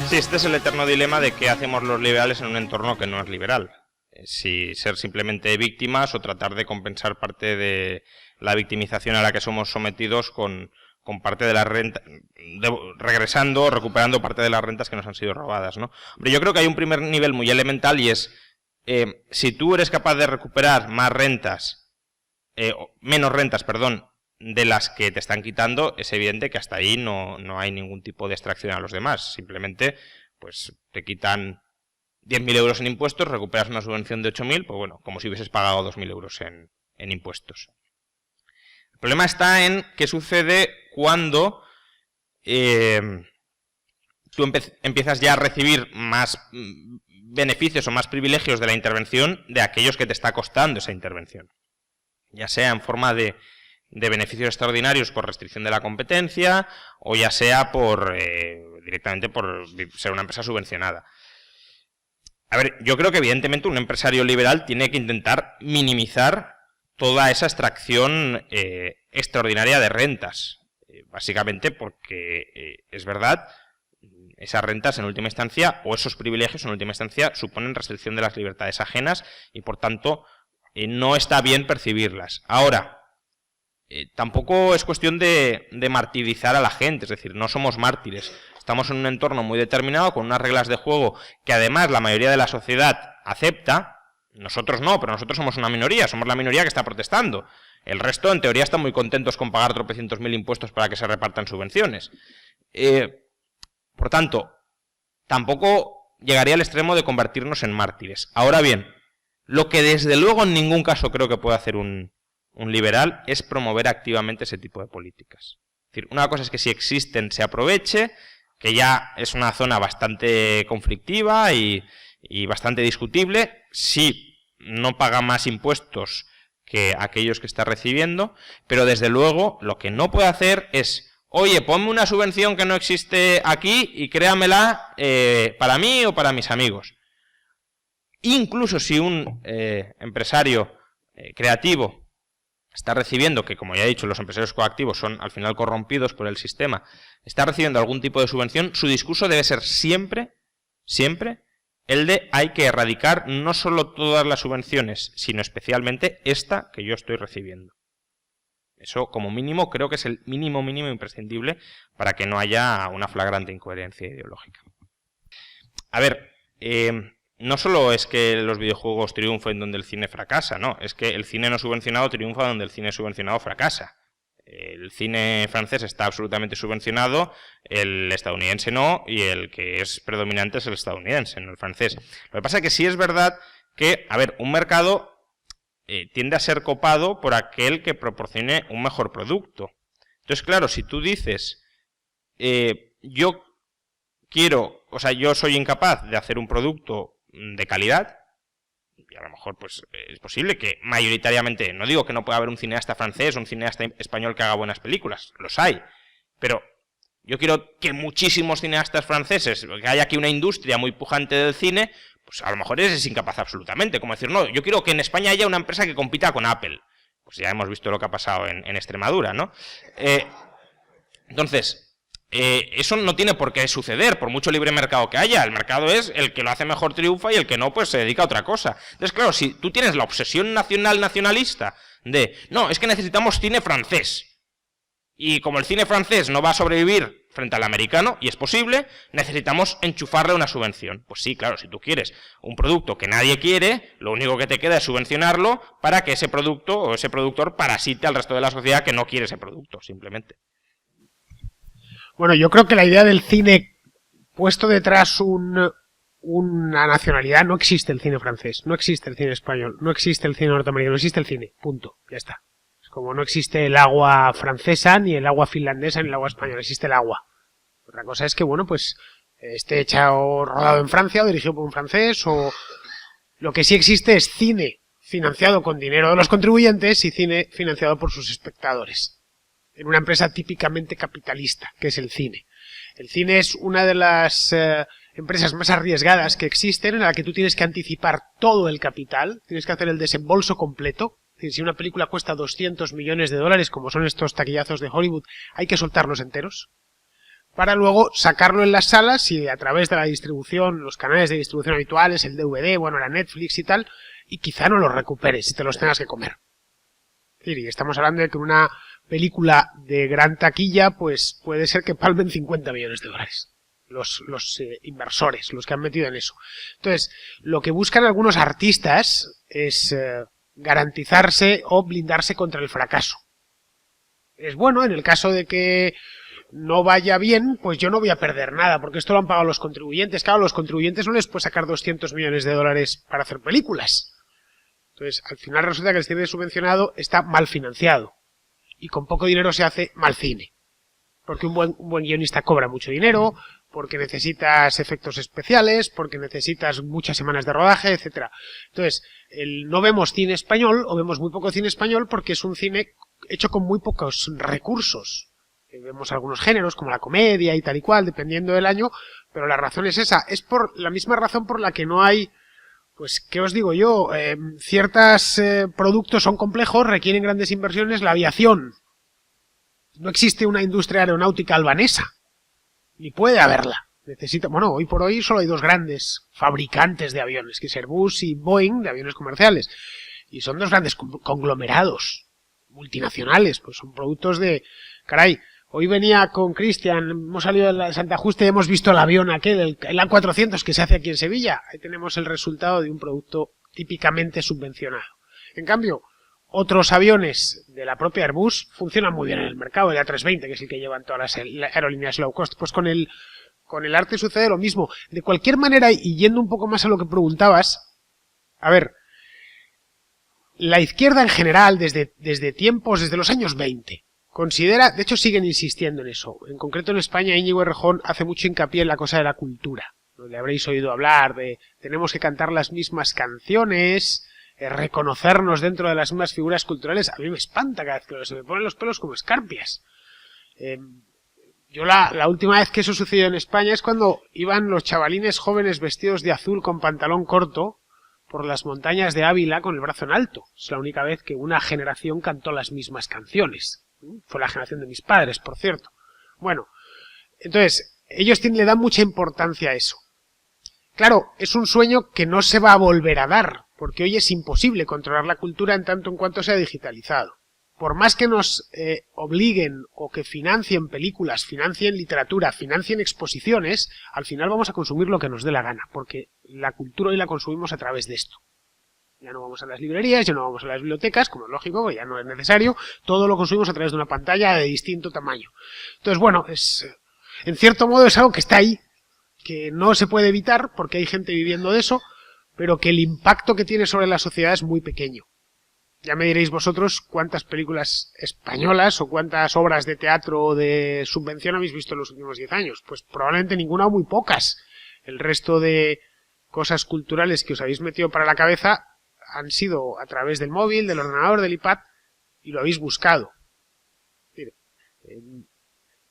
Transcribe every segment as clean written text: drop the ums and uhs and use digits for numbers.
Sí, este es el eterno dilema de qué hacemos los liberales en un entorno que no es liberal. Si ser simplemente víctimas o tratar de compensar parte de la victimización a la que somos sometidos con parte de la renta, regresando o recuperando parte de las rentas que nos han sido robadas, ¿no? Hombre, yo creo que hay un primer nivel muy elemental y es, si tú eres capaz de recuperar menos rentas, de las que te están quitando, es evidente que hasta ahí no hay ningún tipo de extracción a los demás. Simplemente, pues te quitan 10.000 euros en impuestos, recuperas una subvención de 8.000, pues bueno, como si hubieses pagado 2.000 euros en impuestos. El problema está en qué sucede cuando tú empiezas ya a recibir más beneficios o más privilegios de la intervención de aquellos que te está costando esa intervención. Ya sea en forma de beneficios extraordinarios por restricción de la competencia o ya sea directamente por ser una empresa subvencionada. A ver, yo creo que evidentemente un empresario liberal tiene que intentar minimizar toda esa extracción extraordinaria de rentas. Básicamente porque es verdad, esas rentas en última instancia o esos privilegios en última instancia suponen restricción de las libertades ajenas y por tanto no está bien percibirlas. Ahora, tampoco es cuestión de martirizar a la gente, es decir, no somos mártires. Estamos en un entorno muy determinado, con unas reglas de juego que además la mayoría de la sociedad acepta. Nosotros no, pero nosotros somos una minoría, somos la minoría que está protestando. El resto, en teoría, están muy contentos con pagar tropecientos mil impuestos para que se repartan subvenciones. Por tanto, tampoco llegaría al extremo de convertirnos en mártires. Ahora bien, lo que desde luego en ningún caso creo que pueda hacer un liberal es promover activamente ese tipo de políticas. Es decir, una cosa es que si existen se aproveche, que ya es una zona bastante conflictiva y bastante discutible, si no paga más impuestos que aquellos que está recibiendo, pero desde luego lo que no puede hacer es, oye, ponme una subvención que no existe aquí y créamela para mí o para mis amigos. Incluso si un empresario creativo está recibiendo, que como ya he dicho, los empresarios coactivos son al final corrompidos por el sistema, está recibiendo algún tipo de subvención, su discurso debe ser siempre el de hay que erradicar no solo todas las subvenciones, sino especialmente esta que yo estoy recibiendo. Eso, como mínimo, creo que es el mínimo imprescindible para que no haya una flagrante incoherencia ideológica. A ver, no solo es que los videojuegos triunfen donde el cine fracasa, no, es que el cine no subvencionado triunfa donde el cine subvencionado fracasa. El cine francés está absolutamente subvencionado, el estadounidense no, y el que es predominante es el estadounidense, no el francés. Lo que pasa es que sí es verdad que, a ver, un mercado tiende a ser copado por aquel que proporcione un mejor producto. Entonces, claro, si tú dices, yo soy incapaz de hacer un producto de calidad, y a lo mejor pues es posible que mayoritariamente, no digo que no pueda haber un cineasta francés o un cineasta español que haga buenas películas, los hay, pero yo quiero que muchísimos cineastas franceses, que haya aquí una industria muy pujante del cine, pues a lo mejor es incapaz absolutamente, como decir, no, yo quiero que en España haya una empresa que compita con Apple, pues ya hemos visto lo que ha pasado en Extremadura, ¿no? Entonces, eso no tiene por qué suceder, por mucho libre mercado que haya. El mercado es el que lo hace mejor triunfa y el que no, pues se dedica a otra cosa. Entonces, claro, si tú tienes la obsesión nacionalista de, no, es que necesitamos cine francés, y como el cine francés no va a sobrevivir frente al americano, y es posible, necesitamos enchufarle una subvención. Pues sí, claro, si tú quieres un producto que nadie quiere, lo único que te queda es subvencionarlo para que ese producto o ese productor parasite al resto de la sociedad que no quiere ese producto, simplemente. Bueno, yo creo que la idea del cine puesto detrás una nacionalidad, no existe el cine francés, no existe el cine español, no existe el cine norteamericano, no existe el cine, punto, ya está. Es como no existe el agua francesa, ni el agua finlandesa, ni el agua española, existe el agua. Otra cosa es que, bueno, pues esté echado rodado en Francia o dirigido por un francés, o lo que sí existe es cine financiado con dinero de los contribuyentes y cine financiado por sus espectadores. En una empresa típicamente capitalista, que es el cine. El cine es una de las empresas más arriesgadas que existen, en la que tú tienes que anticipar todo el capital, tienes que hacer el desembolso completo, Es decir, si una película cuesta 200 millones de dólares, como son estos taquillazos de Hollywood, hay que soltarlos enteros para luego sacarlo en las salas y a través de la distribución, los canales de distribución habituales, el DVD, bueno, la Netflix y tal, y quizá no los recuperes y te los tengas que comer. Es decir, y estamos hablando de que una película de gran taquilla, pues puede ser que palmen 50 millones de dólares. Los inversores, los que han metido en eso. Entonces, lo que buscan algunos artistas es garantizarse o blindarse contra el fracaso. Es bueno, en el caso de que no vaya bien, pues yo no voy a perder nada, porque esto lo han pagado los contribuyentes. Claro, los contribuyentes no les pueden sacar 200 millones de dólares para hacer películas. Entonces, al final resulta que el cine subvencionado está mal financiado. Y con poco dinero se hace mal cine. Porque un buen guionista cobra mucho dinero, porque necesitas efectos especiales, porque necesitas muchas semanas de rodaje, etcétera. Entonces, no vemos cine español, o vemos muy poco cine español, porque es un cine hecho con muy pocos recursos. Vemos algunos géneros, como la comedia y tal y cual, dependiendo del año, pero la razón es esa. Es por la misma razón por la que no hay, pues, ¿qué os digo yo? Ciertos productos son complejos, requieren grandes inversiones. La aviación. No existe una industria aeronáutica albanesa. Ni puede haberla. Bueno, hoy por hoy solo hay dos grandes fabricantes de aviones, que es Airbus y Boeing, de aviones comerciales. Y son dos grandes conglomerados multinacionales, pues son productos de... Caray, hoy venía con Cristian, hemos salido de Santa Justa y hemos visto el avión aquel, el A400 que se hace aquí en Sevilla. Ahí tenemos el resultado de un producto típicamente subvencionado. En cambio, otros aviones de la propia Airbus funcionan muy bien en el mercado, el A320, que es el que llevan todas las aerolíneas low cost. Pues con el arte sucede lo mismo. De cualquier manera, y yendo un poco más a lo que preguntabas, a ver, la izquierda en general, desde los años 20, considera, de hecho siguen insistiendo en eso. En concreto en España, Íñigo Errejón hace mucho hincapié en la cosa de la cultura. Le habréis oído hablar de tenemos que cantar las mismas canciones, reconocernos dentro de las mismas figuras culturales. A mí me espanta cada vez que se me ponen los pelos como escarpias. Yo la última vez que eso sucedió en España es cuando iban los chavalines jóvenes vestidos de azul con pantalón corto por las montañas de Ávila con el brazo en alto. Es la única vez que una generación cantó las mismas canciones. Fue la generación de mis padres, por cierto. Bueno, entonces, ellos le dan mucha importancia a eso. Claro, es un sueño que no se va a volver a dar, porque hoy es imposible controlar la cultura en tanto en cuanto sea digitalizado. Por más que nos obliguen o que financien películas, financien literatura, financien exposiciones, al final vamos a consumir lo que nos dé la gana, porque la cultura hoy la consumimos a través de esto. Ya no vamos a las librerías, ya no vamos a las bibliotecas, como es lógico, ya no es necesario, todo lo consumimos a través de una pantalla de distinto tamaño. Entonces, bueno, en cierto modo es algo que está ahí, que no se puede evitar porque hay gente viviendo de eso, pero que el impacto que tiene sobre la sociedad es muy pequeño. Ya me diréis vosotros cuántas películas españolas o cuántas obras de teatro o de subvención habéis visto en los últimos 10 años. Pues probablemente ninguna o muy pocas. El resto de cosas culturales que os habéis metido para la cabeza han sido a través del móvil, del ordenador, del iPad, y lo habéis buscado.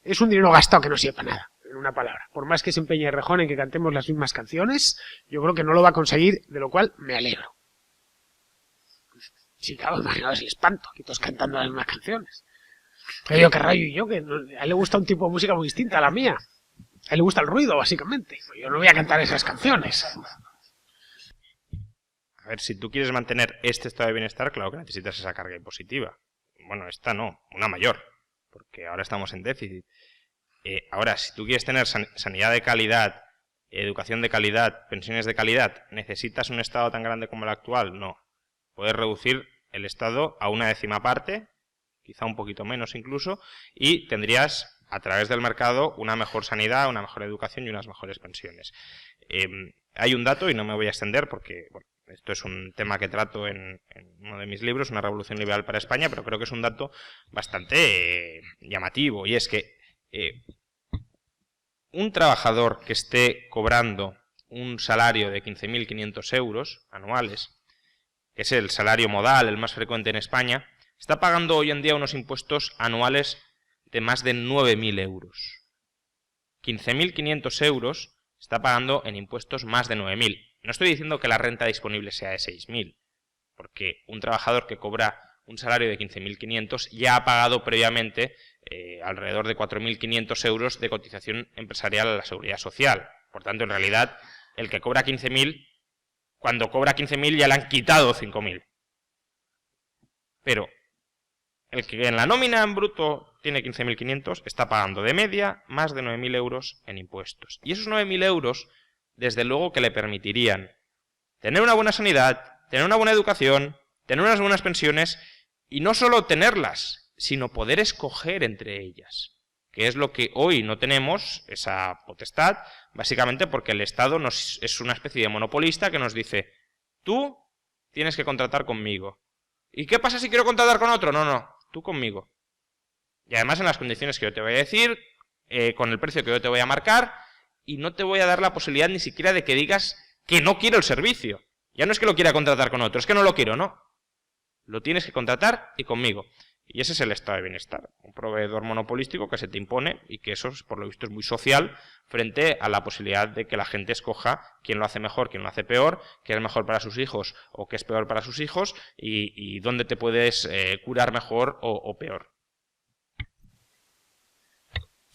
Es un dinero gastado que no sirve para nada, en una palabra. Por más que se empeñe Errejón en que cantemos las mismas canciones, yo creo que no lo va a conseguir, de lo cual me alegro. Sí, claro, imaginaos el espanto, que todos cantando las mismas canciones. Pero yo, qué rayo, y yo, que a él le gusta un tipo de música muy distinta a la mía. A él le gusta el ruido, básicamente. Yo no voy a cantar esas canciones. A ver, si tú quieres mantener este estado de bienestar, claro que necesitas esa carga impositiva. Bueno, esta no, una mayor, porque ahora estamos en déficit. Ahora, si tú quieres tener sanidad de calidad, educación de calidad, pensiones de calidad, ¿necesitas un estado tan grande como el actual? No. Puedes reducir el estado a una décima parte, quizá un poquito menos incluso, y tendrías a través del mercado una mejor sanidad, una mejor educación y unas mejores pensiones. Hay un dato, y no me voy a extender porque bueno, esto es un tema que trato en uno de mis libros, Una revolución liberal para España, pero creo que es un dato bastante llamativo, y es que un trabajador que esté cobrando un salario de 15.500 euros anuales, que es el salario modal, el más frecuente en España, está pagando hoy en día unos impuestos anuales de más de 9.000 euros. 15.500 euros está pagando en impuestos más de 9.000. No estoy diciendo que la renta disponible sea de 6.000. porque un trabajador que cobra un salario de 15.500 ya ha pagado previamente alrededor de 4.500 euros de cotización empresarial a la Seguridad Social. Por tanto, en realidad, el que cobra 15.000, cuando cobra 15.000 ya le han quitado 5.000. Pero el que en la nómina en bruto tiene 15.500 está pagando de media más de 9.000 euros en impuestos. Y esos 9.000 euros, desde luego que le permitirían tener una buena sanidad, tener una buena educación, tener unas buenas pensiones y no solo tenerlas, sino poder escoger entre ellas, que es lo que hoy no tenemos, esa potestad, básicamente porque el Estado es una especie de monopolista que nos dice, tú tienes que contratar conmigo. ¿Y qué pasa si quiero contratar con otro? No, tú conmigo. Y además en las condiciones que yo te voy a decir, con el precio que yo te voy a marcar, y no te voy a dar la posibilidad ni siquiera de que digas que no quiero el servicio. Ya no es que lo quiera contratar con otro, es que no lo quiero, no. Lo tienes que contratar y conmigo. Y ese es el estado de bienestar, un proveedor monopolístico que se te impone y que eso, por lo visto, es muy social frente a la posibilidad de que la gente escoja quién lo hace mejor, quién lo hace peor, qué es mejor para sus hijos o qué es peor para sus hijos y dónde te puedes curar mejor o peor.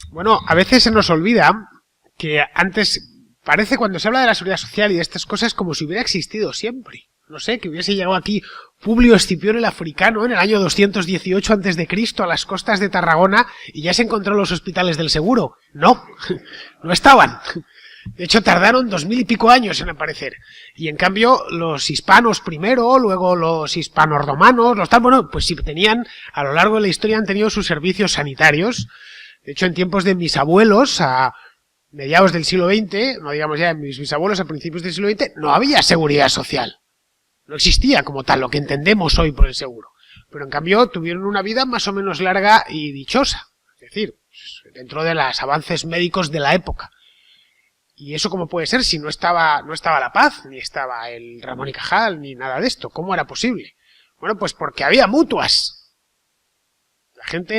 Bueno, a veces se nos olvida que antes, parece cuando se habla de la seguridad social y de estas cosas como si hubiera existido siempre. No sé, que hubiese llegado aquí Publio Escipión el Africano en el año 218 a.C. a las costas de Tarragona y ya se encontró en los hospitales del seguro. No, no estaban. De hecho, tardaron 2000 y pico años en aparecer. Y en cambio, los hispanos primero, luego los hispano-romanos, pues sí tenían, a lo largo de la historia han tenido sus servicios sanitarios. De hecho, en tiempos de mis abuelos, a mediados del siglo XX, no digamos ya en mis bisabuelos a principios del siglo XX, no había seguridad social. No existía como tal lo que entendemos hoy por el seguro. Pero en cambio tuvieron una vida más o menos larga y dichosa. Es decir, dentro de los avances médicos de la época. ¿Y eso cómo puede ser si no estaba la Paz, ni estaba el Ramón y Cajal, ni nada de esto? ¿Cómo era posible? Bueno, pues porque había mutuas.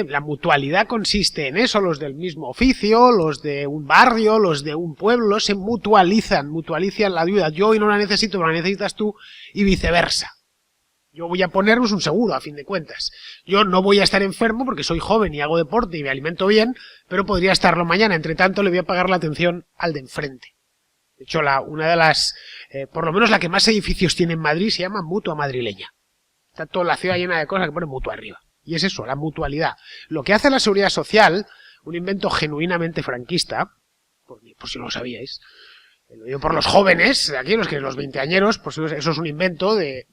La mutualidad consiste en eso, los del mismo oficio, los de un barrio, los de un pueblo, se mutualizan la ayuda. Yo hoy no la necesito, pero la necesitas tú, y viceversa. Yo voy a ponernos un seguro, a fin de cuentas. Yo no voy a estar enfermo porque soy joven y hago deporte y me alimento bien, pero podría estarlo mañana. Entre tanto, le voy a pagar la atención al de enfrente. De hecho, una de las, por lo menos la que más edificios tiene en Madrid, se llama Mutua Madrileña. Está toda la ciudad llena de cosas que pone Mutua arriba. Y es eso, la mutualidad. Lo que hace la seguridad social, un invento genuinamente franquista, por si no lo sabíais, lo digo por los jóvenes, de aquí, los veinteañeros, pues eso es un invento del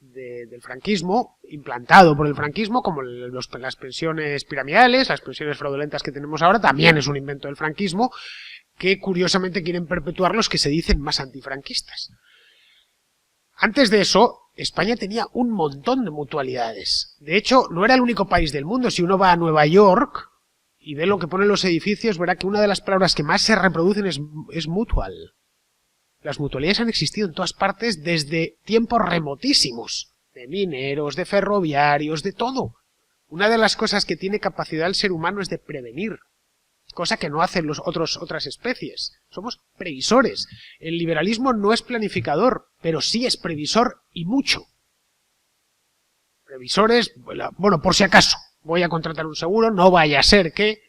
franquismo, implantado por el franquismo, como las pensiones piramidales, las pensiones fraudulentas que tenemos ahora, también es un invento del franquismo, que curiosamente quieren perpetuar los que se dicen más antifranquistas. Antes de eso, España tenía un montón de mutualidades. De hecho, no era el único país del mundo. Si uno va a Nueva York y ve lo que ponen los edificios, verá que una de las palabras que más se reproducen es mutual. Las mutualidades han existido en todas partes desde tiempos remotísimos. De mineros, de ferroviarios, de todo. Una de las cosas que tiene capacidad el ser humano es de prevenir. Cosa que no hacen otras especies. Somos previsores. El liberalismo no es planificador, pero sí es previsor y mucho. Previsores, bueno, por si acaso, voy a contratar un seguro, no vaya a ser que...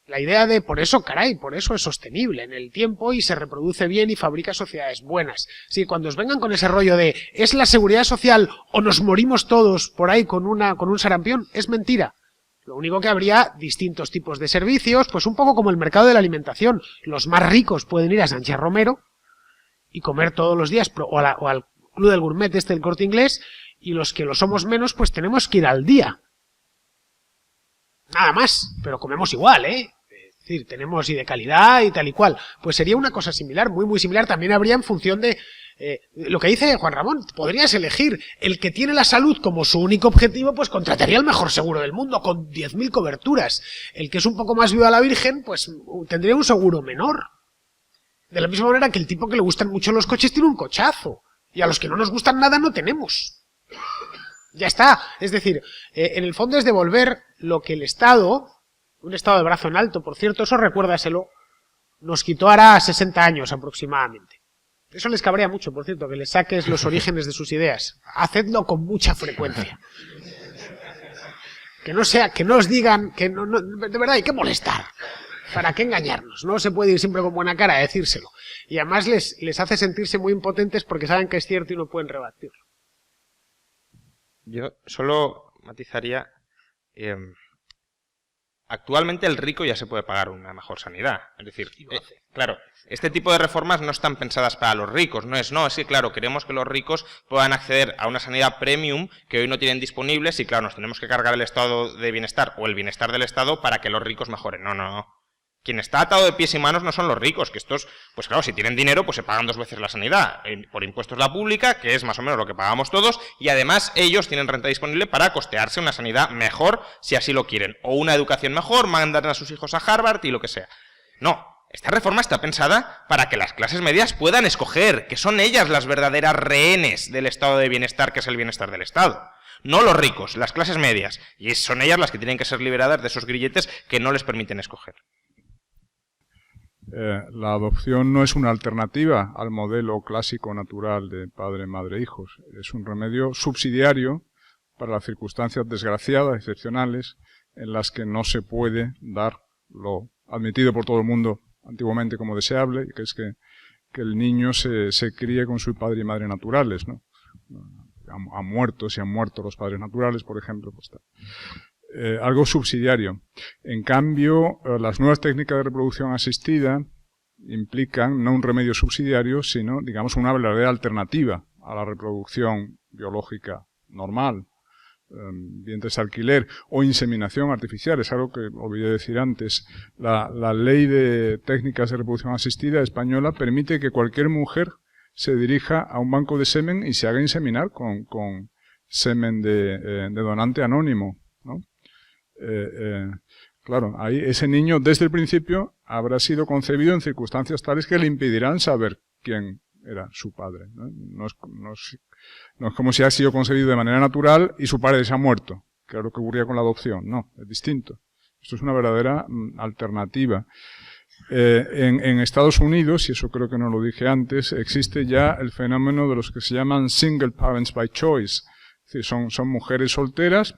La idea por eso es sostenible en el tiempo y se reproduce bien y fabrica sociedades buenas. Sí, cuando os vengan con ese rollo de ¿es la seguridad social o nos morimos todos por ahí con un sarampión? Es mentira. Lo único que habría distintos tipos de servicios, pues un poco como el mercado de la alimentación. Los más ricos pueden ir a Sánchez Romero y comer todos los días, o al Club del Gourmet el Corte Inglés, y los que lo somos menos, pues tenemos que ir al día. Nada más, pero comemos igual, ¿eh? Es decir, tenemos y de calidad y tal y cual. Pues sería una cosa similar, muy muy similar. También habría en función de... lo que dice Juan Ramón, podrías elegir el que tiene la salud como su único objetivo, pues contrataría el mejor seguro del mundo con 10.000 coberturas. El que es un poco más vivo a la Virgen, pues tendría un seguro menor. De la misma manera que el tipo que le gustan mucho los coches tiene un cochazo, y a los que no nos gustan nada no tenemos. Ya está. Es decir, en el fondo es devolver lo que el Estado, un Estado de brazo en alto, por cierto, eso recuérdaselo, nos quitó hará 60 años aproximadamente. Eso les cabrea mucho, por cierto, que les saques los orígenes de sus ideas. Hacedlo con mucha frecuencia. Que no sea, que no os digan, que no, de verdad hay que molestar. ¿Para qué engañarnos? No se puede ir siempre con buena cara a decírselo. Y además les hace sentirse muy impotentes porque saben que es cierto y no pueden rebatirlo. Yo solo matizaría... actualmente el rico ya se puede pagar una mejor sanidad. Es decir, claro, este tipo de reformas no están pensadas para los ricos. Es que, claro, queremos que los ricos puedan acceder a una sanidad premium que hoy no tienen disponibles y, claro, nos tenemos que cargar el estado de bienestar o el bienestar del Estado para que los ricos mejoren. No. Quien está atado de pies y manos no son los ricos, que estos, pues claro, si tienen dinero, pues se pagan 2 veces la sanidad. Por impuestos la pública, que es más o menos lo que pagamos todos, y además ellos tienen renta disponible para costearse una sanidad mejor, si así lo quieren, o una educación mejor, mandar a sus hijos a Harvard y lo que sea. No, esta reforma está pensada para que las clases medias puedan escoger, que son ellas las verdaderas rehenes del estado de bienestar, que es el bienestar del Estado. No los ricos, las clases medias, y son ellas las que tienen que ser liberadas de esos grilletes que no les permiten escoger. La adopción no es una alternativa al modelo clásico natural de padre, madre, hijos. Es un remedio subsidiario para las circunstancias desgraciadas, excepcionales, en las que no se puede dar lo admitido por todo el mundo antiguamente como deseable, que es que el niño se críe con su padre y madre naturales, ¿no? Han muerto, si han muerto los padres naturales, por ejemplo, pues está. Algo subsidiario. En cambio, las nuevas técnicas de reproducción asistida implican no un remedio subsidiario, sino, digamos, una verdadera alternativa a la reproducción biológica normal, vientres alquiler o inseminación artificial. Es algo que olvidé decir antes. La ley de técnicas de reproducción asistida española permite que cualquier mujer se dirija a un banco de semen y se haga inseminar con semen de donante anónimo, ¿no? Claro, ahí ese niño desde el principio habrá sido concebido en circunstancias tales que le impedirán saber quién era su padre, ¿no? No es como si ha sido concebido de manera natural y su padre se ha muerto, que es lo que ocurría con la adopción. No, es distinto. Esto es una verdadera alternativa. En Estados Unidos, y eso creo que no lo dije antes, existe ya el fenómeno de los que se llaman single parents by choice. Es decir, son mujeres solteras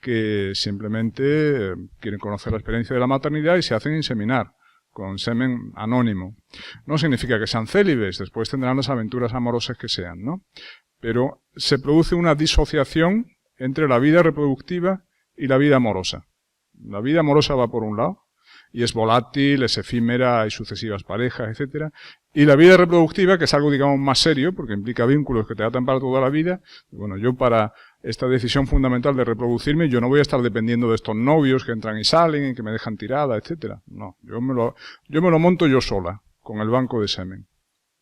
que simplemente quieren conocer la experiencia de la maternidad y se hacen inseminar con semen anónimo. No significa que sean célibes, después tendrán las aventuras amorosas que sean, ¿no? Pero se produce una disociación entre la vida reproductiva y la vida amorosa. La vida amorosa va por un lado, y es volátil, es efímera, hay sucesivas parejas, etcétera. Y la vida reproductiva, que es algo, digamos, más serio, porque implica vínculos que te atan para toda la vida. Bueno, yo para esta decisión fundamental de reproducirme, yo no voy a estar dependiendo de estos novios que entran y salen y que me dejan tirada, etcétera. No, yo me lo monto yo sola, con el banco de semen.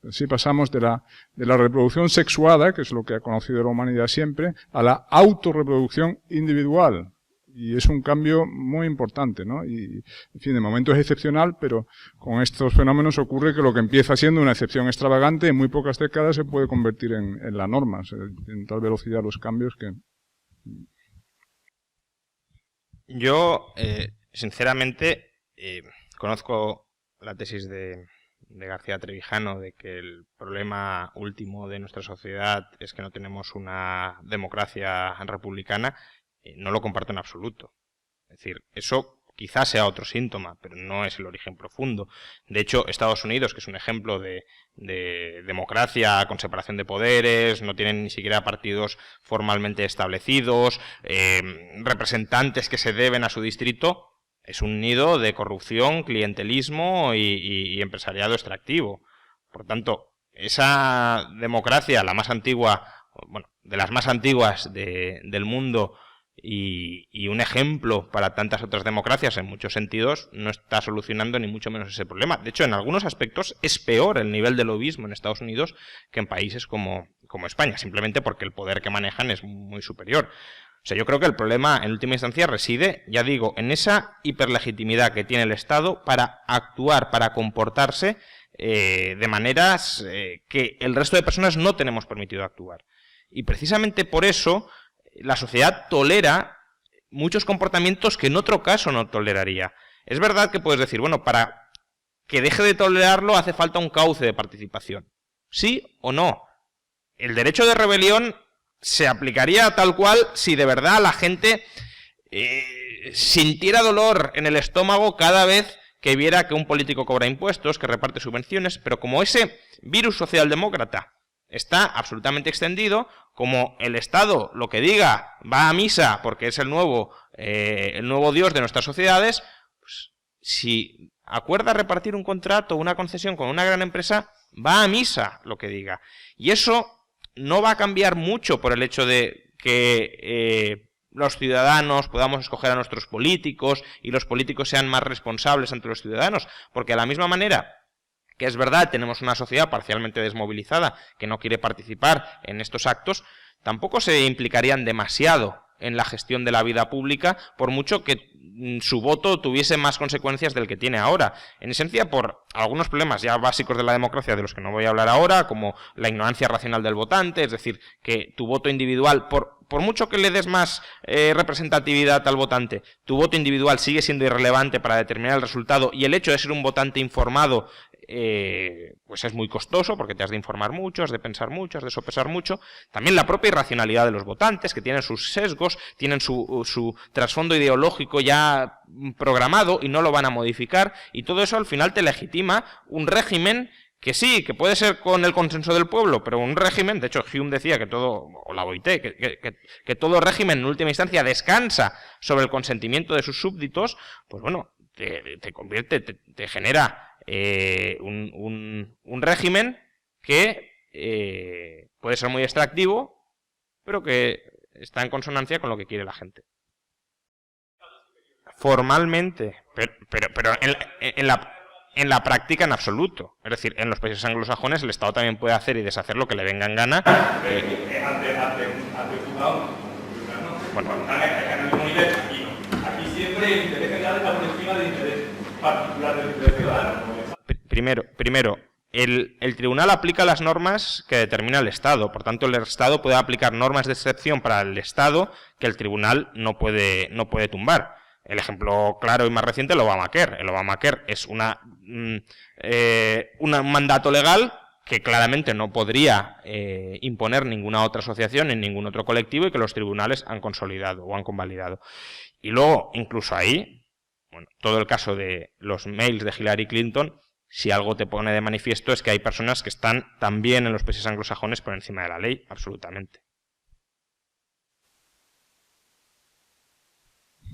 Así pasamos de la reproducción sexuada, que es lo que ha conocido la humanidad siempre, a la autorreproducción individual. Y es un cambio muy importante, ¿no? Y, en fin, de momento es excepcional, pero con estos fenómenos ocurre que lo que empieza siendo una excepción extravagante, en muy pocas décadas se puede convertir en la norma. En tal velocidad los cambios que... Yo, sinceramente, conozco la tesis de García Trevijano de que el problema último de nuestra sociedad es que no tenemos una democracia republicana. No lo comparto en absoluto. Es decir, eso quizás sea otro síntoma, pero no es el origen profundo. De hecho, Estados Unidos, que es un ejemplo de democracia con separación de poderes, no tienen ni siquiera partidos formalmente establecidos, representantes que se deben a su distrito, es un nido de corrupción, clientelismo y empresariado extractivo. Por tanto, esa democracia, la más antigua, bueno, de las más antiguas del mundo, y un ejemplo para tantas otras democracias en muchos sentidos, no está solucionando ni mucho menos ese problema. De hecho, en algunos aspectos es peor el nivel de lobismo en Estados Unidos que en países como España, simplemente porque el poder que manejan es muy superior. O sea, yo creo que el problema en última instancia reside, ya digo, en esa hiperlegitimidad que tiene el Estado para actuar, para comportarse de maneras que el resto de personas no tenemos permitido actuar. Y precisamente por eso la sociedad tolera muchos comportamientos que en otro caso no toleraría. Es verdad que puedes decir, bueno, para que deje de tolerarlo hace falta un cauce de participación. ¿Sí o no? El derecho de rebelión se aplicaría tal cual si de verdad la gente sintiera dolor en el estómago cada vez que viera que un político cobra impuestos, que reparte subvenciones, pero como ese virus socialdemócrata está absolutamente extendido, como el Estado lo que diga va a misa porque es el nuevo Dios de nuestras sociedades, pues, si acuerda repartir un contrato o una concesión con una gran empresa, va a misa lo que diga. Y eso no va a cambiar mucho por el hecho de que los ciudadanos podamos escoger a nuestros políticos y los políticos sean más responsables ante los ciudadanos, porque de la misma manera que es verdad, tenemos una sociedad parcialmente desmovilizada que no quiere participar en estos actos, tampoco se implicarían demasiado en la gestión de la vida pública, por mucho que su voto tuviese más consecuencias del que tiene ahora. En esencia, por algunos problemas ya básicos de la democracia, de los que no voy a hablar ahora, como la ignorancia racional del votante, es decir, que tu voto individual, por mucho que le des más representatividad al votante, tu voto individual sigue siendo irrelevante para determinar el resultado, y el hecho de ser un votante informado pues es muy costoso, porque te has de informar mucho, has de pensar mucho, has de sopesar mucho. También la propia irracionalidad de los votantes, que tienen sus sesgos, tienen su trasfondo ideológico ya programado y no lo van a modificar, y todo eso al final te legitima un régimen que sí, que puede ser con el consenso del pueblo, pero un régimen, de hecho Hume decía que todo, o la Boité, que todo régimen en última instancia descansa sobre el consentimiento de sus súbditos, pues bueno, te convierte, te genera un régimen que puede ser muy extractivo, pero que está en consonancia con lo que quiere la gente. Formalmente, pero en la práctica en absoluto. Es decir, en los países anglosajones el Estado también puede hacer y deshacer lo que le venga en gana. Bueno, aquí siempre el interés general está por encima del interés particular del ciudadano. Primero, el tribunal aplica las normas que determina el Estado. Por tanto, el Estado puede aplicar normas de excepción para el Estado que el tribunal no puede tumbar. El ejemplo claro y más reciente, el Obamacare. El Obamacare es un mandato legal que claramente no podría imponer ninguna otra asociación en ningún otro colectivo y que los tribunales han consolidado o han convalidado. Y luego, incluso ahí, bueno, todo el caso de los mails de Hillary Clinton, si algo te pone de manifiesto es que hay personas que están también en los países anglosajones por encima de la ley, absolutamente.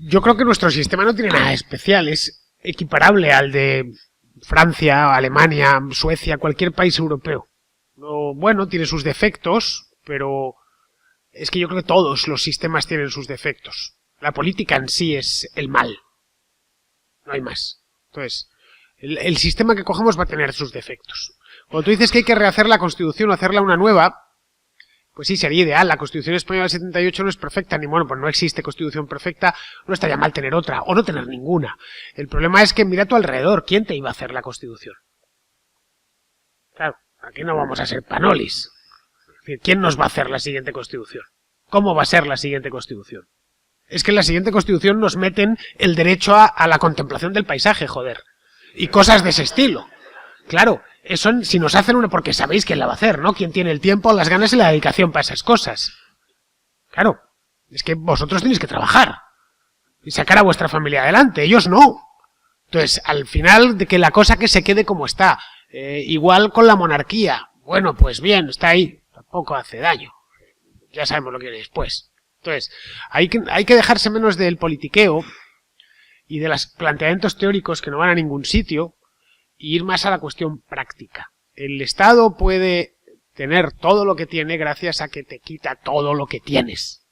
Yo creo que nuestro sistema no tiene nada especial, es equiparable al de Francia, Alemania, Suecia, cualquier país europeo. Bueno, tiene sus defectos, pero es que yo creo que todos los sistemas tienen sus defectos. La política en sí es el mal. No hay más. Entonces, el sistema que cogemos va a tener sus defectos. Cuando tú dices que hay que rehacer la Constitución o hacerla una nueva, pues sí, sería ideal. La Constitución española del 78 no es perfecta, ni bueno, pues no existe Constitución perfecta, no estaría mal tener otra, o no tener ninguna. El problema es que mira a tu alrededor, ¿quién te iba a hacer la Constitución? Claro, aquí no vamos a ser panolis. Es decir, ¿quién nos va a hacer la siguiente Constitución? ¿Cómo va a ser la siguiente Constitución? Es que en la siguiente Constitución nos meten el derecho a la contemplación del paisaje, joder. Y cosas de ese estilo. Claro, eso si nos hacen una... Porque sabéis quién la va a hacer, ¿no? Quién tiene el tiempo, las ganas y la dedicación para esas cosas. Claro, es que vosotros tenéis que trabajar. Y sacar a vuestra familia adelante, ellos no. Entonces, al final, de que la cosa que se quede como está. Igual con la monarquía. Bueno, pues bien, está ahí. Tampoco hace daño. Ya sabemos lo que viene después. Entonces, hay que dejarse menos del politiqueo y de los planteamientos teóricos que no van a ningún sitio e ir más a la cuestión práctica. El Estado puede tener todo lo que tiene gracias a que te quita todo lo que tienes.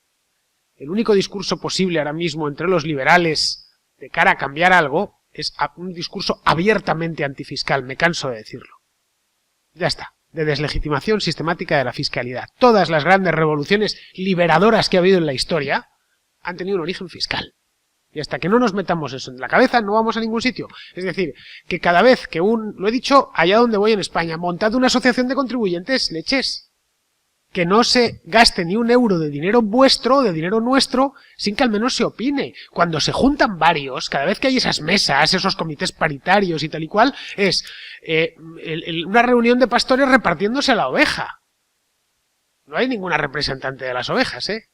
El único discurso posible ahora mismo entre los liberales de cara a cambiar algo es un discurso abiertamente antifiscal, me canso de decirlo. Ya está, de deslegitimación sistemática de la fiscalidad. Todas las grandes revoluciones liberadoras que ha habido en la historia han tenido un origen fiscal. Y hasta que no nos metamos eso en la cabeza, no vamos a ningún sitio. Es decir, que cada vez que lo he dicho allá donde voy en España, montad una asociación de contribuyentes, leches. que no se gaste ni un euro de dinero vuestro, de dinero nuestro, sin que al menos se opine. Cuando se juntan varios, cada vez que hay esas mesas, esos comités paritarios y tal y cual, es una reunión de pastores repartiéndose a la oveja. No hay ninguna representante de las ovejas, ¿eh?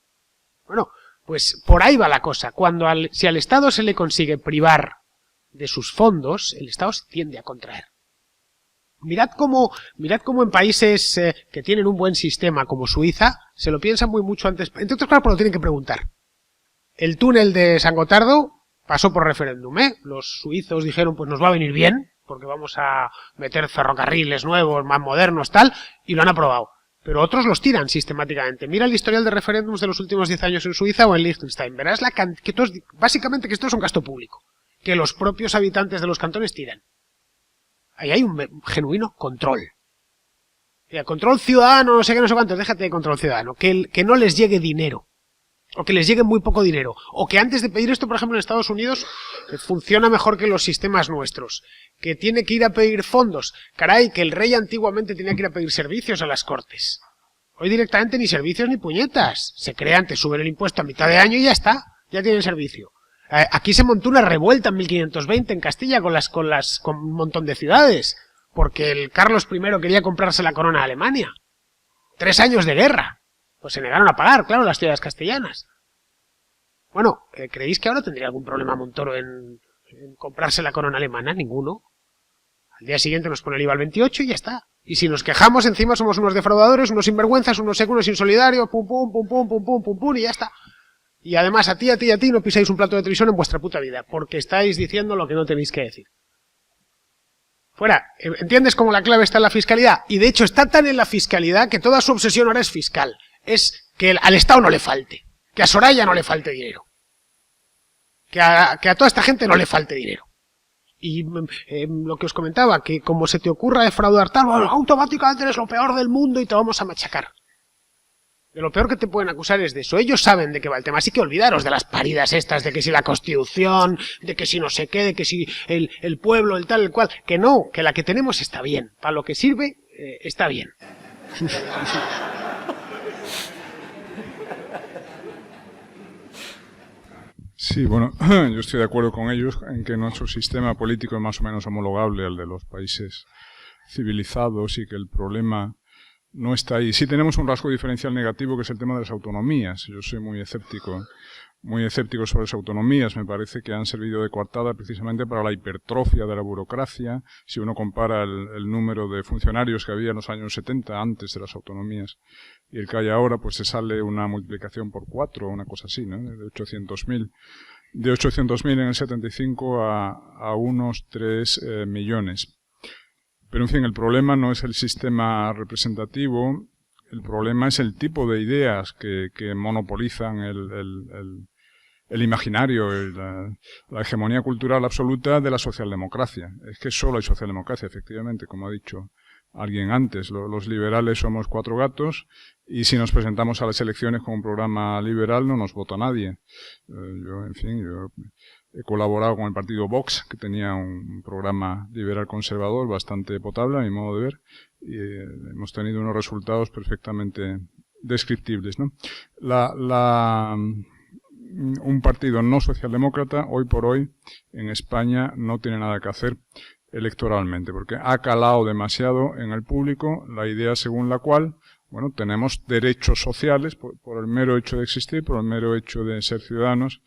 Bueno, pues por ahí va la cosa. Si al Estado se le consigue privar de sus fondos, el Estado se tiende a contraer. Mirad cómo en países que tienen un buen sistema como Suiza, se lo piensan muy mucho antes. Entre otras cosas, lo tienen que preguntar. El túnel de San Gotardo pasó por referéndum, ¿eh? Los suizos dijeron, pues nos va a venir bien, porque vamos a meter ferrocarriles nuevos, más modernos, tal, y lo han aprobado. Pero otros los tiran sistemáticamente. Mira el historial de referéndums de los últimos 10 años en Suiza o en Liechtenstein. Verás básicamente que esto es un gasto público, que los propios habitantes de los cantones tiran. Ahí hay un genuino control. Control ciudadano, no sé qué, no sé cuántos, déjate de control ciudadano. Que no les llegue dinero. O que les llegue muy poco dinero. O que antes de pedir esto, por ejemplo, en Estados Unidos, funciona mejor que los sistemas nuestros. Que tiene que ir a pedir fondos. Caray, que el rey antiguamente tenía que ir a pedir servicios a las cortes. Hoy directamente ni servicios ni puñetas. Se crean, te suben el impuesto a mitad de año y ya está. Ya tienen servicio. Aquí se montó una revuelta en 1520 en Castilla con un montón de ciudades. Porque el Carlos I quería comprarse la corona a Alemania. 3 años de guerra. Pues se negaron a pagar, claro, las ciudades castellanas. Bueno, ¿creéis que ahora tendría algún problema Montoro en comprarse la corona alemana? Ninguno. Al día siguiente nos pone el IVA al 28 y ya está. Y si nos quejamos, encima somos unos defraudadores, unos sinvergüenzas, unos secos, unos insolidarios, pum pum, pum pum, pum pum, pum pum, y ya está. Y además a ti no pisáis un plato de televisión en vuestra puta vida, porque estáis diciendo lo que no tenéis que decir. Fuera, ¿entiendes cómo la clave está en la fiscalidad? Y de hecho está tan en la fiscalidad que toda su obsesión ahora es fiscal. Es que al Estado no le falte, que a Soraya no le falte dinero, que a toda esta gente no le falte dinero. Y lo que os comentaba, que como se te ocurra defraudar tal, bueno, automáticamente eres lo peor del mundo y te vamos a machacar. De lo peor que te pueden acusar es de eso. Ellos saben de qué va el tema, así que olvidaros de las paridas estas, de que si la Constitución, de que si no sé qué, de que si el pueblo, el tal, el cual, que no, que la que tenemos está bien, para lo que sirve, está bien. Sí, bueno, yo estoy de acuerdo con ellos en que nuestro sistema político es más o menos homologable al de los países civilizados y que el problema no está ahí. Sí tenemos un rasgo diferencial negativo que es el tema de las autonomías. Yo soy muy escéptico sobre las autonomías. Me parece que han servido de coartada precisamente para la hipertrofia de la burocracia. Si uno compara el número de funcionarios que había en los años 70, antes de las autonomías, y el que hay ahora, pues se sale una multiplicación por 4 o una cosa así, ¿no? De 800.000. De 800.000 en el 75 a unos 3 millones. Pero en fin, el problema no es el sistema representativo, el problema es el tipo de ideas que monopolizan el imaginario, la hegemonía cultural absoluta de la socialdemocracia. Es que solo hay socialdemocracia, efectivamente, como ha dicho alguien antes. Los liberales somos 4 gatos y si nos presentamos a las elecciones con un programa liberal no nos vota nadie. Yo he colaborado con el partido Vox, que tenía un programa liberal conservador bastante potable a mi modo de ver, y hemos tenido unos resultados perfectamente descriptibles, ¿no? Un partido no socialdemócrata, hoy por hoy, en España, no tiene nada que hacer electoralmente, porque ha calado demasiado en el público la idea según la cual, bueno, tenemos derechos sociales por el mero hecho de existir, por el mero hecho de ser ciudadanos.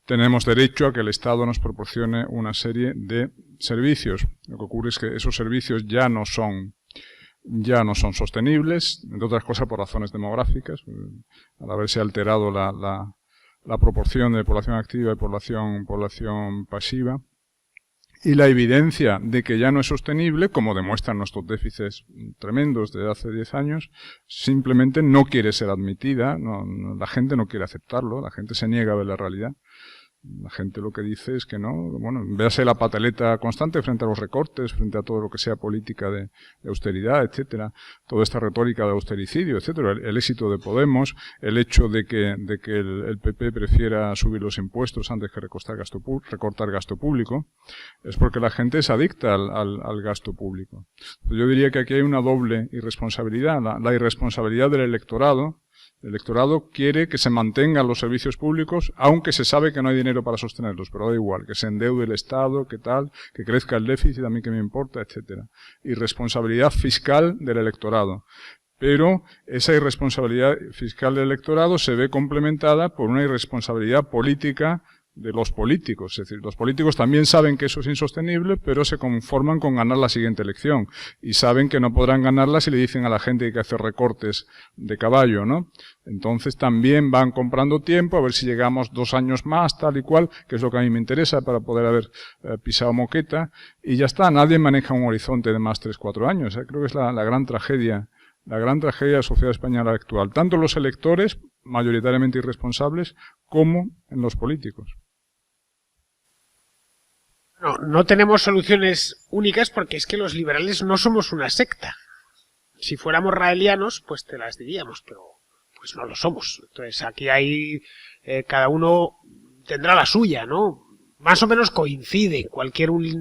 Tenemos derecho a que el Estado nos proporcione una serie de servicios. Lo que ocurre es que esos servicios ya no son sostenibles, entre otras cosas por razones demográficas, al haberse alterado la proporción de población activa y población pasiva. Y la evidencia de que ya no es sostenible, como demuestran nuestros déficits tremendos de hace 10 años, simplemente no quiere ser admitida, la gente no quiere aceptarlo, la gente se niega a ver la realidad. La gente lo que dice es que no, bueno, véase la pataleta constante frente a los recortes, frente a todo lo que sea política de austeridad, etcétera, toda esta retórica de austericidio, etcétera, el éxito de Podemos, el hecho de que el PP prefiera subir los impuestos antes que recortar gasto público, es porque la gente es adicta al gasto público. Yo diría que aquí hay una doble irresponsabilidad, la irresponsabilidad del electorado. El electorado quiere que se mantengan los servicios públicos, aunque se sabe que no hay dinero para sostenerlos, pero da igual, que se endeude el Estado, que tal, que crezca el déficit, a mí que me importa, etcétera. Irresponsabilidad fiscal del electorado. Pero esa irresponsabilidad fiscal del electorado se ve complementada por una irresponsabilidad política de los políticos. Es decir, los políticos también saben que eso es insostenible, pero se conforman con ganar la siguiente elección. Y saben que no podrán ganarla si le dicen a la gente que hay que hacer recortes de caballo, ¿no? Entonces también van comprando tiempo, a ver si llegamos 2 años más, tal y cual, que es lo que a mí me interesa para poder haber pisado moqueta. Y ya está, nadie maneja un horizonte de más 3-4 años. Creo que es la gran tragedia. La gran tragedia de la sociedad española actual. Tanto los electores, mayoritariamente irresponsables, como en los políticos. No tenemos soluciones únicas porque es que los liberales no somos una secta. Si fuéramos raelianos, pues te las diríamos, pero pues no lo somos. Entonces aquí hay, cada uno tendrá la suya, ¿no? Más o menos coincide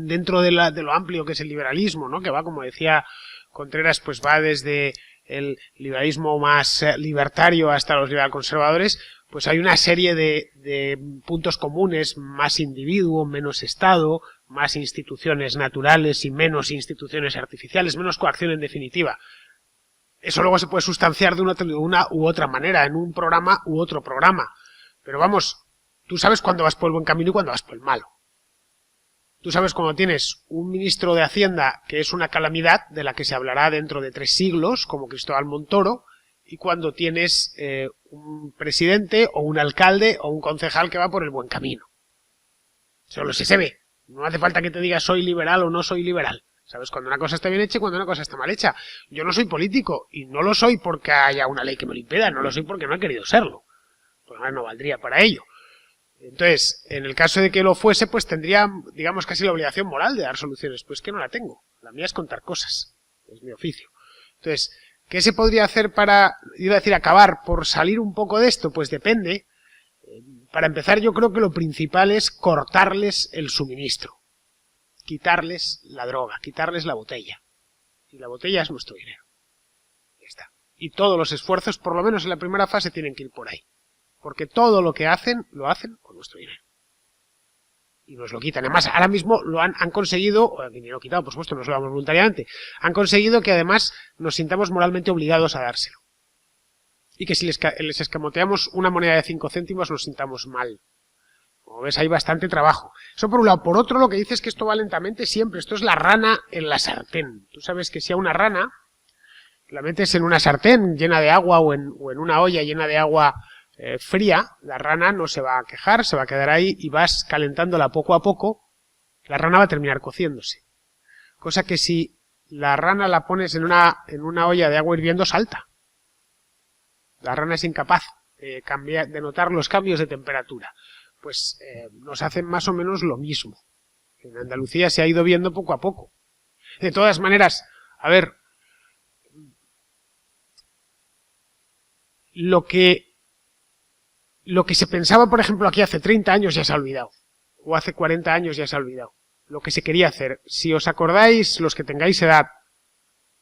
dentro de lo amplio que es el liberalismo, ¿no? Que va, como decía Contreras, pues va desde el liberalismo más libertario hasta los liberal-conservadores. Pues hay una serie de puntos comunes, más individuo, menos Estado, más instituciones naturales y menos instituciones artificiales, menos coacción en definitiva. Eso luego se puede sustanciar de una u otra manera, en un programa u otro programa. Pero vamos, tú sabes cuándo vas por el buen camino y cuándo vas por el malo. Tú sabes cuando tienes un ministro de Hacienda que es una calamidad, de la que se hablará dentro de 3 siglos, como Cristóbal Montoro, y cuando tienes un presidente o un alcalde o un concejal que va por el buen camino. Solo se ve. No hace falta que te diga soy liberal o no soy liberal. ¿Sabes? Cuando una cosa está bien hecha y cuando una cosa está mal hecha. Yo no soy político y no lo soy porque haya una ley que me lo impida, no lo soy porque no he querido serlo. Pues ahora no valdría para ello. Entonces, en el caso de que lo fuese, pues tendría, digamos, casi la obligación moral de dar soluciones. Pues que no la tengo. La mía es contar cosas. Es mi oficio. Entonces, ¿qué se podría hacer para, iba a decir, acabar por salir un poco de esto? Pues depende. Para empezar, yo creo que lo principal es cortarles el suministro. Quitarles la droga, quitarles la botella. Y la botella es nuestro dinero. Ya está. Y todos los esfuerzos, por lo menos en la primera fase, tienen que ir por ahí. Porque todo lo que hacen, lo hacen con nuestro dinero. Y nos lo quitan. Además, ahora mismo lo han conseguido, el dinero quitado, por supuesto, nos lo damos voluntariamente, han conseguido que además nos sintamos moralmente obligados a dárselo. Y que si les escamoteamos una moneda de 5 céntimos nos sintamos mal. Como ves, hay bastante trabajo. Eso por un lado. Por otro, lo que dices es que esto va lentamente siempre. Esto es la rana en la sartén. Tú sabes que si a una rana la metes en una sartén llena de agua o en una olla llena de agua fría, la rana no se va a quejar, se va a quedar ahí y vas calentándola poco a poco, la rana va a terminar cociéndose. Cosa que si la rana la pones en una olla de agua hirviendo, salta. La rana es incapaz de notar los cambios de temperatura. Pues nos hacen más o menos lo mismo. En Andalucía se ha ido viendo poco a poco. De todas maneras, a ver, lo que se pensaba, por ejemplo, aquí hace 30 años ya se ha olvidado. O hace 40 años ya se ha olvidado. Lo que se quería hacer. Si os acordáis, los que tengáis edad,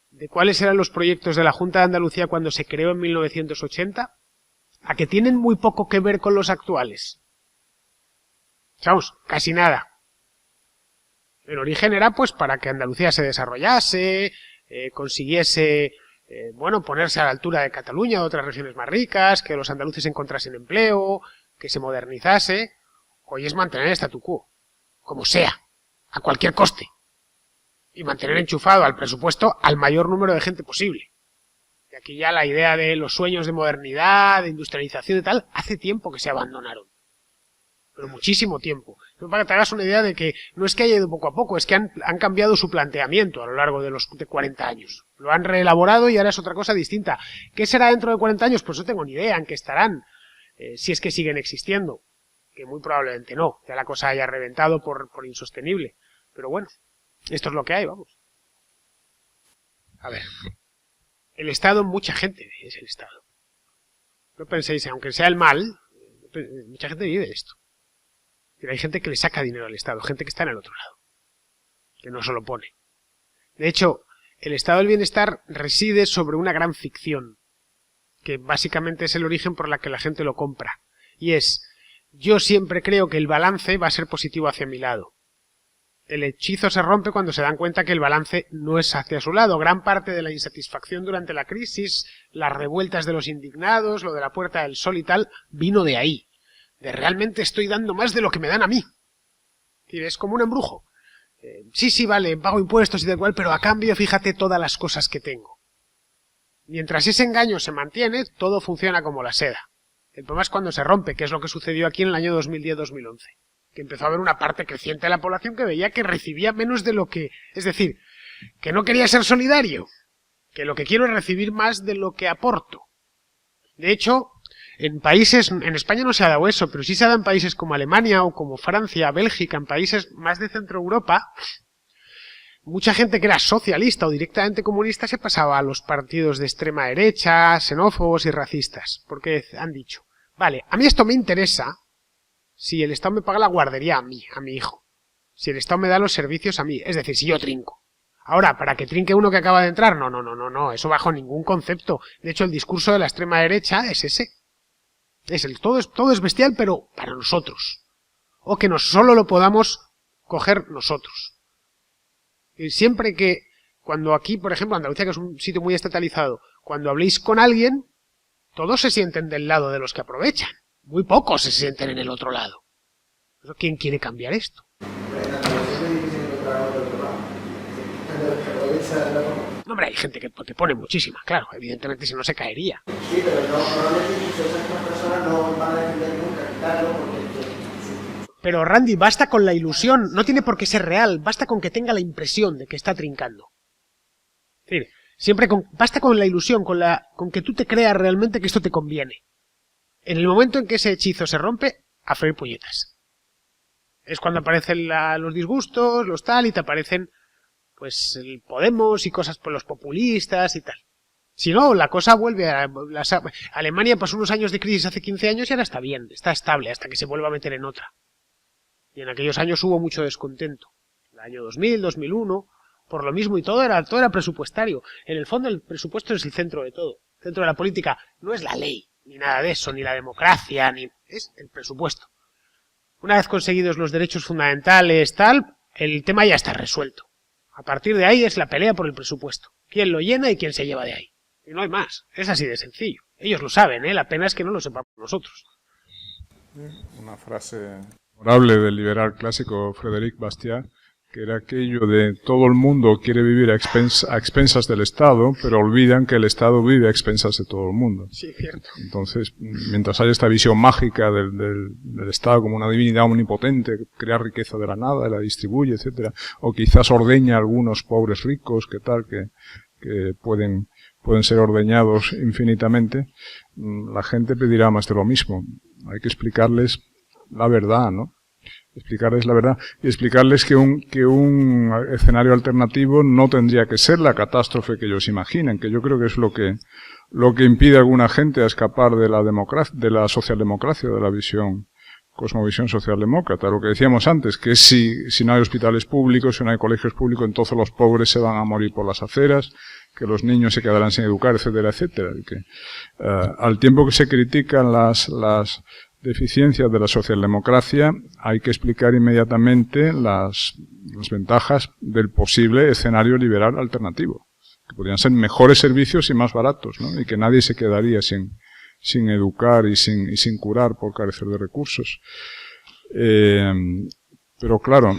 de cuáles eran los proyectos de la Junta de Andalucía cuando se creó en 1980, a que tienen muy poco que ver con los actuales. Vamos, casi nada. El origen era pues para que Andalucía se desarrollase, consiguiese, ponerse a la altura de Cataluña o otras regiones más ricas, que los andaluces encontrasen empleo, que se modernizase. Hoy es mantener el statu quo, como sea, a cualquier coste. Y mantener enchufado al presupuesto al mayor número de gente posible. Y aquí ya la idea de los sueños de modernidad, de industrialización y tal, hace tiempo que se abandonaron. Pero muchísimo tiempo. Para que te hagas una idea de que no es que haya ido poco a poco, es que han cambiado su planteamiento a lo largo de 40 años. Lo han reelaborado y ahora es otra cosa distinta. ¿Qué será dentro de 40 años? Pues no tengo ni idea en qué estarán, si es que siguen existiendo. que muy probablemente no, ya la cosa haya reventado por insostenible. Pero bueno, esto es lo que hay, vamos. A ver, el Estado, mucha gente es el Estado. No penséis, aunque sea el mal, mucha gente vive de esto. Pero hay gente que le saca dinero al Estado, gente que está en el otro lado, que no se lo pone. De hecho, el estado del bienestar reside sobre una gran ficción, que básicamente es el origen por la que la gente lo compra. Y es, yo siempre creo que el balance va a ser positivo hacia mi lado. El hechizo se rompe cuando se dan cuenta que el balance no es hacia su lado. Gran parte de la insatisfacción durante la crisis, las revueltas de los indignados, lo de la Puerta del Sol y tal, vino de ahí. De realmente estoy dando más de lo que me dan a mí. Es como un embrujo. Sí, vale, pago impuestos y tal cual, pero a cambio fíjate todas las cosas que tengo. Mientras ese engaño se mantiene, todo funciona como la seda. El problema es cuando se rompe, que es lo que sucedió aquí en el año 2010-2011. Que empezó a haber una parte creciente de la población que veía que recibía menos de lo que... Es decir, que no quería ser solidario. Que lo que quiero es recibir más de lo que aporto. De hecho, en países... En España no se ha dado eso, pero sí se ha dado en países como Alemania o como Francia, Bélgica, en países más de Centro Europa. Mucha gente que era socialista o directamente comunista se pasaba a los partidos de extrema derecha, xenófobos y racistas. Porque han dicho, vale, a mí esto me interesa... Si el Estado me paga la guardería a mí, a mi hijo. Si el Estado me da los servicios a mí. Es decir, si yo trinco. Ahora, para que trinque uno que acaba de entrar, no. Eso bajo ningún concepto. De hecho, el discurso de la extrema derecha es ese. Todo es bestial, pero para nosotros. O que solo lo podamos coger nosotros. Y siempre que, cuando aquí, por ejemplo, Andalucía, que es un sitio muy estatalizado, cuando habléis con alguien, todos se sienten del lado de los que aprovechan. Muy pocos se sienten en el otro lado. ¿Quién quiere cambiar esto? No, hombre, hay gente que pone muchísima, claro. Evidentemente, si no se caería. Sí, pero probablemente esas personas no van a defender nunca quitarlo porque... Pero, Randy, basta con la ilusión. No tiene por qué ser real. Basta con que tenga la impresión de que está trincando. Es decir, basta con la ilusión, con que tú te creas realmente que esto te conviene. En el momento en que ese hechizo se rompe, a freír puñetas. Es cuando aparecen los disgustos, los tal, y te aparecen, pues, el Podemos y cosas por los populistas y tal. Si no, la cosa vuelve a... Alemania pasó unos años de crisis hace 15 años y ahora está bien, está estable, hasta que se vuelva a meter en otra. Y en aquellos años hubo mucho descontento. El año 2000, 2001, por lo mismo, y todo era presupuestario. En el fondo, el presupuesto es el centro de todo. El centro de la política no es la ley. Ni nada de eso, ni la democracia, ni... Es el presupuesto. Una vez conseguidos los derechos fundamentales, tal, el tema ya está resuelto. A partir de ahí es la pelea por el presupuesto. ¿Quién lo llena y quién se lleva de ahí? Y no hay más. Es así de sencillo. Ellos lo saben, La pena es que no lo sepamos nosotros. Una frase memorable del liberal clásico Frédéric Bastiat, que era aquello de todo el mundo quiere vivir a expensas del Estado, pero olvidan que el Estado vive a expensas de todo el mundo. Sí, cierto. Entonces, mientras haya esta visión mágica del Estado como una divinidad omnipotente, que crea riqueza de la nada, la distribuye, etcétera, o quizás ordeña a algunos pobres ricos, que pueden ser ordeñados infinitamente, la gente pedirá más de lo mismo. Hay que explicarles la verdad, ¿no? Explicarles la verdad y explicarles que un escenario alternativo no tendría que ser la catástrofe que ellos imaginan, que yo creo que es lo que impide a alguna gente a escapar de la socialdemocracia, de la cosmovisión socialdemócrata. Lo que decíamos antes, que si no hay hospitales públicos, si no hay colegios públicos, entonces los pobres se van a morir por las aceras, que los niños se quedarán sin educar, etcétera, etcétera. Y que, al tiempo que se critican las deficiencias de la socialdemocracia, hay que explicar inmediatamente las ventajas del posible escenario liberal alternativo, que podrían ser mejores servicios y más baratos, ¿no? Y que nadie se quedaría sin educar y sin curar por carecer de recursos. Pero claro,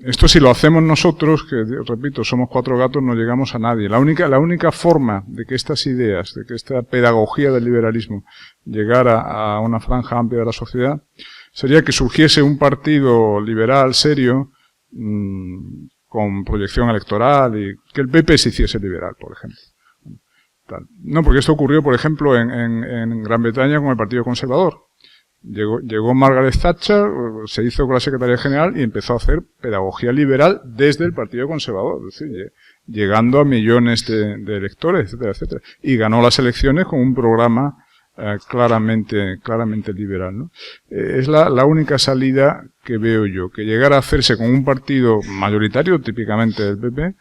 esto si lo hacemos nosotros, que repito, somos 4 gatos, no llegamos a nadie. La única forma de que estas ideas, de que esta pedagogía del liberalismo llegara a una franja amplia de la sociedad, sería que surgiese un partido liberal serio, con proyección electoral, y que el PP se hiciese liberal, por ejemplo. No, porque esto ocurrió, por ejemplo, en Gran Bretaña con el Partido Conservador. Llegó Margaret Thatcher, se hizo con la Secretaría General y empezó a hacer pedagogía liberal desde el Partido Conservador, es decir, llegando a millones de electores, etcétera, etcétera. Y ganó las elecciones con un programa claramente liberal, ¿no? Es la única salida que veo yo, que llegara a hacerse con un partido mayoritario, típicamente del PP,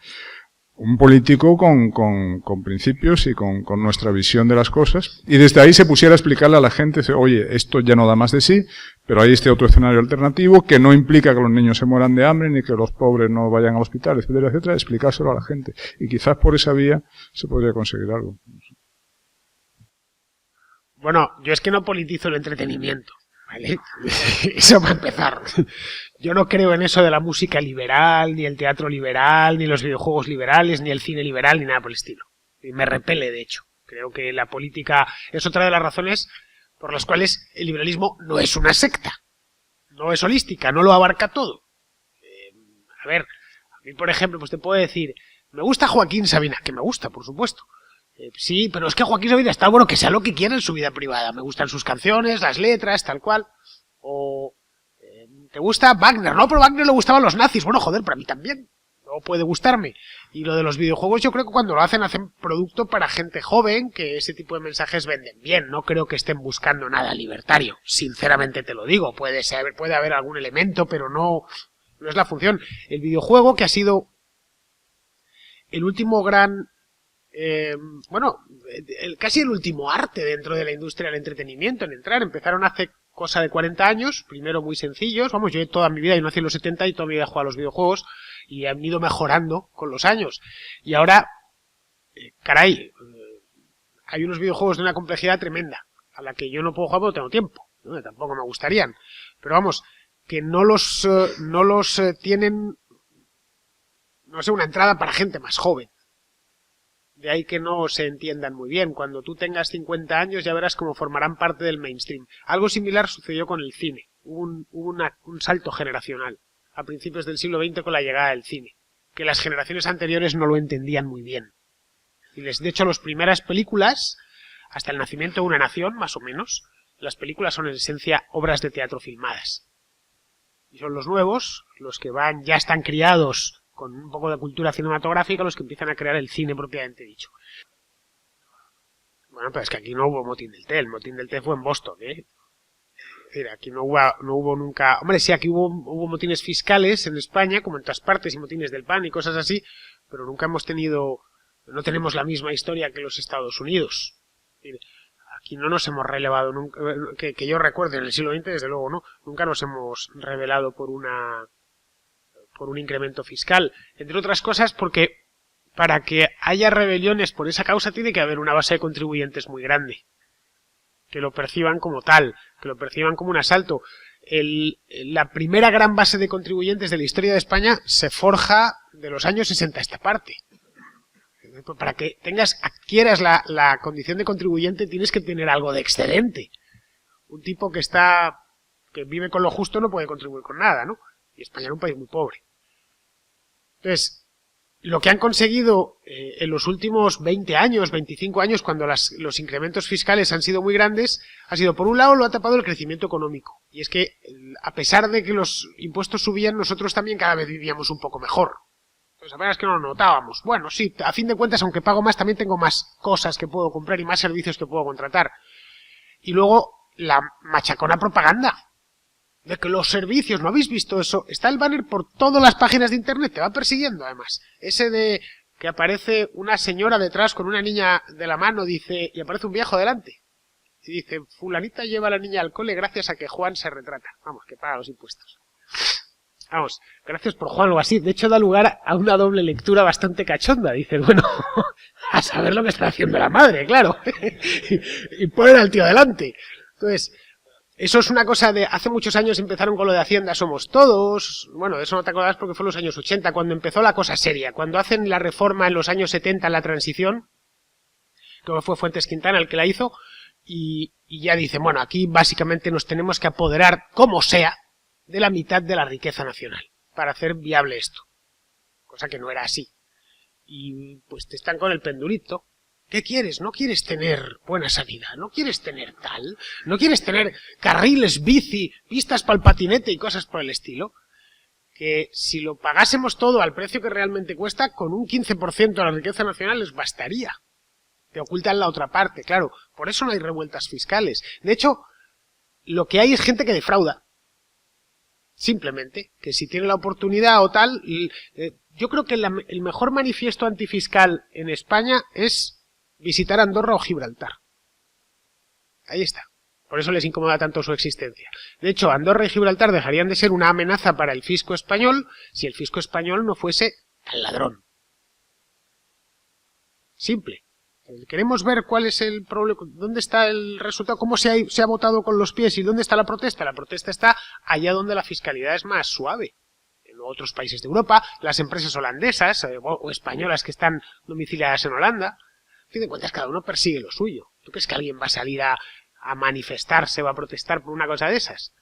un político con principios y con nuestra visión de las cosas, y desde ahí se pusiera a explicarle a la gente, oye, esto ya no da más de sí, pero hay este otro escenario alternativo que no implica que los niños se mueran de hambre ni que los pobres no vayan al hospital, etcétera, etcétera, explicárselo a la gente. Y quizás por esa vía se podría conseguir algo. Bueno, yo es que no politizo el entretenimiento, ¿vale? Eso para empezar. Yo no creo en eso de la música liberal, ni el teatro liberal, ni los videojuegos liberales, ni el cine liberal, ni nada por el estilo. Y me repele, de hecho. Creo que la política es otra de las razones por las cuales el liberalismo no es una secta. No es holística, no lo abarca todo. A ver, a mí, por ejemplo, pues te puedo decir, me gusta Joaquín Sabina, que me gusta, por supuesto. Sí, pero es que Joaquín Sabina está bueno que sea lo que quiera en su vida privada. Me gustan sus canciones, las letras, tal cual. O... ¿te gusta Wagner? No, pero a Wagner le gustaban los nazis. Bueno, joder, para mí también. No puede gustarme. Y lo de los videojuegos, yo creo que cuando lo hacen producto para gente joven, que ese tipo de mensajes venden bien. No creo que estén buscando nada libertario. Sinceramente te lo digo. Puede haber algún elemento, pero no es la función. El videojuego, que ha sido el último gran... casi el último arte dentro de la industria del entretenimiento en entrar. Empezaron hace cosa de 40 años, primero muy sencillos. Vamos, yo toda mi vida, yo nací en los 70 y toda mi vida he jugado a los videojuegos y han ido mejorando con los años. Y ahora, hay unos videojuegos de una complejidad tremenda, a la que yo no puedo jugar porque no tengo tiempo, ¿no? Tampoco me gustarían. Pero vamos, que no los tienen, no sé, una entrada para gente más joven. De ahí que no se entiendan muy bien. Cuando tú tengas 50 años ya verás cómo formarán parte del mainstream. Algo similar sucedió con el cine. Hubo un salto generacional a principios del siglo XX con la llegada del cine, que las generaciones anteriores no lo entendían muy bien. Y de hecho, las primeras películas, hasta el nacimiento de una nación, más o menos, las películas son en esencia obras de teatro filmadas. Y son los nuevos, los que ya están criados con un poco de cultura cinematográfica, los que empiezan a crear el cine propiamente dicho. Bueno, pero es que aquí no hubo motín del té. El motín del té fue en Boston, ¿eh? Es decir, aquí no hubo nunca... Hombre, sí, aquí hubo motines fiscales en España, como en todas partes, y motines del PAN y cosas así, pero nunca no tenemos la misma historia que los Estados Unidos. Es decir, aquí no nos hemos relevado nunca, que yo recuerde, en el siglo XX, desde luego, ¿no? Nunca nos hemos rebelado por un incremento fiscal. Entre otras cosas porque para que haya rebeliones por esa causa tiene que haber una base de contribuyentes muy grande. Que lo perciban como tal, que lo perciban como un asalto. La primera gran base de contribuyentes de la historia de España se forja de los años 60 a esta parte. Para que adquieras la condición de contribuyente tienes que tener algo de excedente. Un tipo que vive con lo justo no puede contribuir con nada, ¿no? Y España es un país muy pobre. Entonces, lo que han conseguido en los últimos 20 años, 25 años, cuando los incrementos fiscales han sido muy grandes, ha sido, por un lado, lo ha tapado el crecimiento económico. Y es que, a pesar de que los impuestos subían, nosotros también cada vez vivíamos un poco mejor. Pues apenas que no lo notábamos. Bueno, sí, a fin de cuentas, aunque pago más, también tengo más cosas que puedo comprar y más servicios que puedo contratar. Y luego, la machacona propaganda. De que los servicios, ¿no habéis visto eso? Está el banner por todas las páginas de internet, te va persiguiendo además. Ese de que aparece una señora detrás con una niña de la mano, dice, y aparece un viejo delante. Y dice, fulanita lleva a la niña al cole gracias a que Juan se retrata. Vamos, que paga los impuestos. Vamos, gracias por Juan o así. De hecho da lugar a una doble lectura bastante cachonda. Dice, bueno, a saber lo que está haciendo la madre, claro. y poner al tío delante. Entonces... eso es una cosa de... Hace muchos años empezaron con lo de Hacienda Somos Todos. Bueno, de eso no te acordarás porque fue en los años 80, cuando empezó la cosa seria. Cuando hacen la reforma en los años 70, en la transición, creo que fue Fuentes Quintana el que la hizo, y ya dicen, bueno, aquí básicamente nos tenemos que apoderar, como sea, de la mitad de la riqueza nacional, para hacer viable esto. Cosa que no era así. Y pues te están con el pendulito. ¿Qué quieres? No quieres tener buena sanidad, no quieres tener tal, no quieres tener carriles bici, pistas para el patinete y cosas por el estilo. Que si lo pagásemos todo al precio que realmente cuesta, con un 15% de la riqueza nacional les bastaría. Te ocultan la otra parte, claro. Por eso no hay revueltas fiscales. De hecho, lo que hay es gente que defrauda. Simplemente, que si tiene la oportunidad o tal... yo creo que el mejor manifiesto antifiscal en España es visitar Andorra o Gibraltar. Ahí está. Por eso les incomoda tanto su existencia. De hecho, Andorra y Gibraltar dejarían de ser una amenaza para el fisco español si el fisco español no fuese tan ladrón. Simple. Queremos ver cuál es el problema, dónde está el resultado, cómo se ha votado con los pies y dónde está la protesta. La protesta está allá donde la fiscalidad es más suave. En otros países de Europa, las empresas holandesas o españolas que están domiciliadas en Holanda. A fin de cuentas, cada uno persigue lo suyo. ¿Tú crees que alguien va a salir a manifestarse o a protestar por una cosa de esas?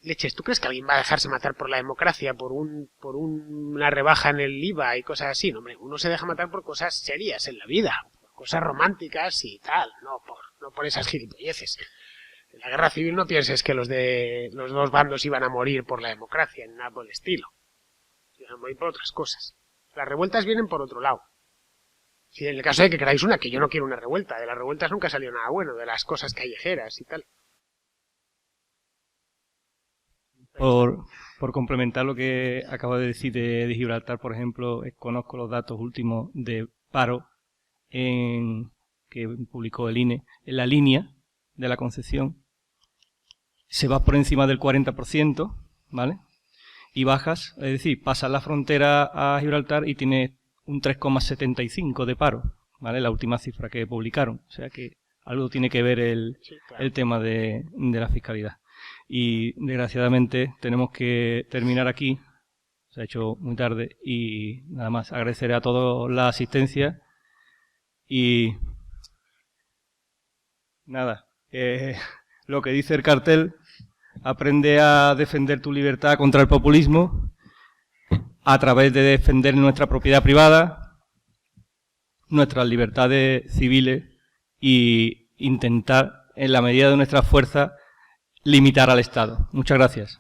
Leches, ¿tú crees que alguien va a dejarse matar por la democracia, por una rebaja en el IVA y cosas así? No, hombre, uno se deja matar por cosas serias en la vida, por cosas románticas y tal, no por esas gilipolleces. En la guerra civil no pienses que los dos bandos iban a morir por la democracia, ni nada por el estilo. Iban a morir por otras cosas. Las revueltas vienen por otro lado. Si en el caso de que queráis una, que yo no quiero una revuelta, de las revueltas nunca salió nada bueno, de las cosas callejeras y tal. Por complementar lo que acabo de decir de Gibraltar, por ejemplo, conozco los datos últimos de paro que publicó el INE. En la línea de la Concepción se va por encima del 40%, ¿vale? Y bajas, es decir, pasas la frontera a Gibraltar y tienes un 3,75 de paro, ¿vale? La última cifra que publicaron. O sea que algo tiene que ver el tema de la fiscalidad. Y desgraciadamente tenemos que terminar aquí, se ha hecho muy tarde, y nada más agradecer a todos la asistencia y nada, lo que dice el cartel: aprende a defender tu libertad contra el populismo a través de defender nuestra propiedad privada, nuestras libertades civiles y intentar, en la medida de nuestras fuerzas, limitar al Estado. Muchas gracias.